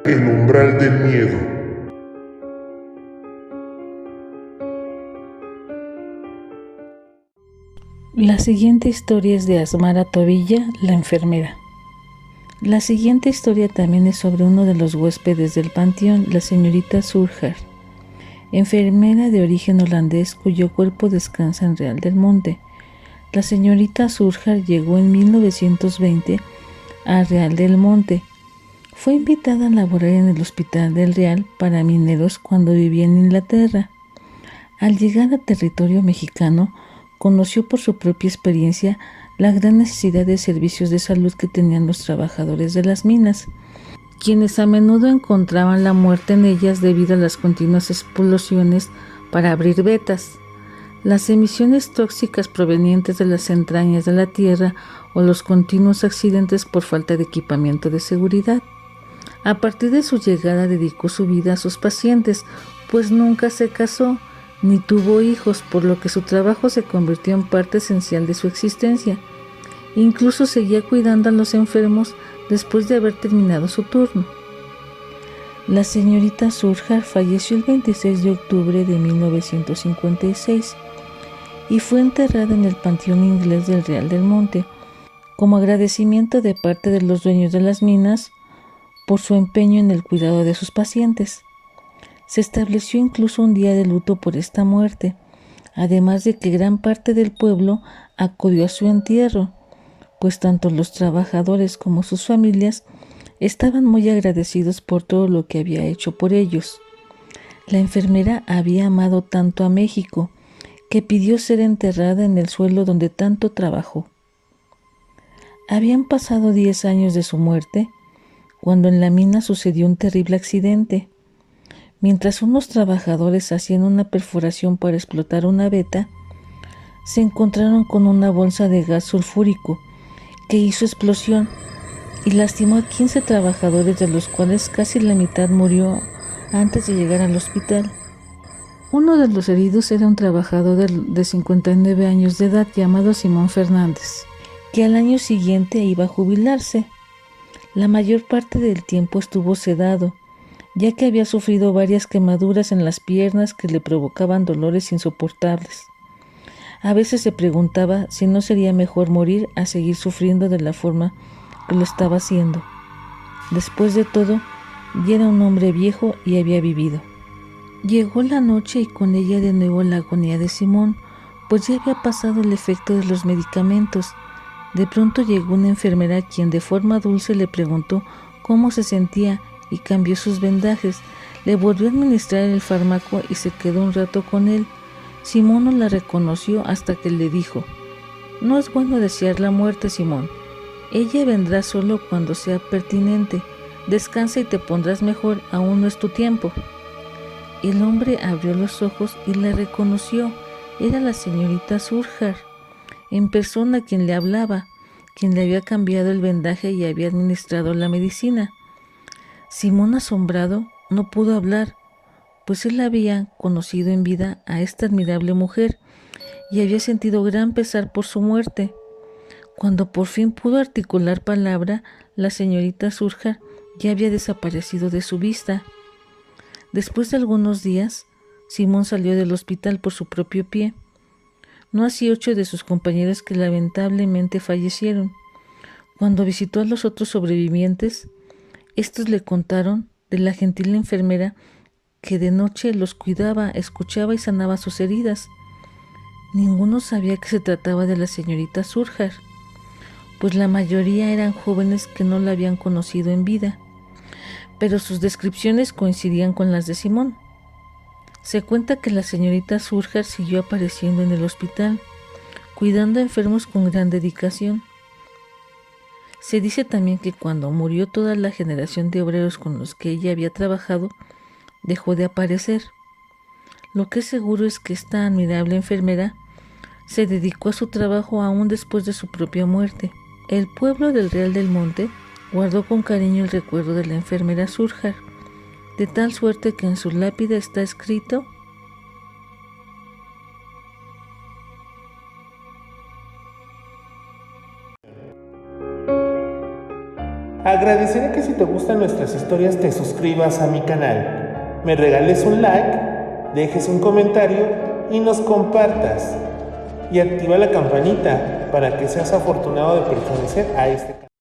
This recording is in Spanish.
El umbral del miedo. La siguiente historia es de Asmara Tobilla, la enfermera. La siguiente historia también es sobre uno de los huéspedes del panteón, la señorita Surjar, enfermera de origen holandés cuyo cuerpo descansa en Real del Monte. La señorita Surjar llegó en 1920 a Real del Monte. Fue invitada a laborar en el Hospital del Real para mineros cuando vivía en Inglaterra. Al llegar a territorio mexicano, conoció por su propia experiencia la gran necesidad de servicios de salud que tenían los trabajadores de las minas, quienes a menudo encontraban la muerte en ellas debido a las continuas explosiones para abrir vetas, las emisiones tóxicas provenientes de las entrañas de la tierra o los continuos accidentes por falta de equipamiento de seguridad. A partir de su llegada dedicó su vida a sus pacientes, pues nunca se casó ni tuvo hijos, por lo que su trabajo se convirtió en parte esencial de su existencia. Incluso seguía cuidando a los enfermos después de haber terminado su turno. La señorita Surjar falleció el 26 de octubre de 1956 y fue enterrada en el Panteón Inglés del Real del Monte, como agradecimiento de parte de los dueños de las minas por su empeño en el cuidado de sus pacientes. Se estableció incluso un día de luto por esta muerte, además de que gran parte del pueblo acudió a su entierro, pues tanto los trabajadores como sus familias estaban muy agradecidos por todo lo que había hecho por ellos. La enfermera había amado tanto a México que pidió ser enterrada en el suelo donde tanto trabajó. Habían pasado 10 años de su muerte cuando en la mina sucedió un terrible accidente. Mientras unos trabajadores hacían una perforación para explotar una veta, se encontraron con una bolsa de gas sulfúrico que hizo explosión y lastimó a 15 trabajadores, de los cuales casi la mitad murió antes de llegar al hospital. Uno de los heridos era un trabajador de 59 años de edad llamado Simón Fernández, que al año siguiente iba a jubilarse. La mayor parte del tiempo estuvo sedado, ya que había sufrido varias quemaduras en las piernas que le provocaban dolores insoportables. A veces se preguntaba si no sería mejor morir a seguir sufriendo de la forma que lo estaba haciendo. Después de todo, ya era un hombre viejo y había vivido. Llegó la noche y con ella de nuevo la agonía de Simón, pues ya había pasado el efecto de los medicamentos. De pronto llegó una enfermera quien de forma dulce le preguntó cómo se sentía y cambió sus vendajes. Le volvió a administrar el fármaco y se quedó un rato con él. Simón no la reconoció hasta que le dijo: «No es bueno desear la muerte, Simón. Ella vendrá solo cuando sea pertinente. Descansa y te pondrás mejor, aún no es tu tiempo». El hombre abrió los ojos y la reconoció. Era la señorita Surjar, en persona, quien le hablaba, quien le había cambiado el vendaje y había administrado la medicina. Simón, asombrado, no pudo hablar, pues él había conocido en vida a esta admirable mujer y había sentido gran pesar por su muerte. Cuando por fin pudo articular palabra, la señorita Surjar ya había desaparecido de su vista. Después de algunos días, Simón salió del hospital por su propio pie. No así 8 de sus compañeros, que lamentablemente fallecieron. Cuando visitó a los otros sobrevivientes, estos le contaron de la gentil enfermera que de noche los cuidaba, escuchaba y sanaba sus heridas. Ninguno sabía que se trataba de la señorita Surjar, pues la mayoría eran jóvenes que no la habían conocido en vida, pero sus descripciones coincidían con las de Simón. Se cuenta que la señorita Surjar siguió apareciendo en el hospital, cuidando a enfermos con gran dedicación. Se dice también que cuando murió toda la generación de obreros con los que ella había trabajado, dejó de aparecer. Lo que es seguro es que esta admirable enfermera se dedicó a su trabajo aún después de su propia muerte. El pueblo del Real del Monte guardó con cariño el recuerdo de la enfermera Surjar, de tal suerte que en su lápida está escrito: Agradeceré que si te gustan nuestras historias te suscribas a mi canal, me regales un like, dejes un comentario y nos compartas. Y activa la campanita para que seas afortunado de pertenecer a este canal.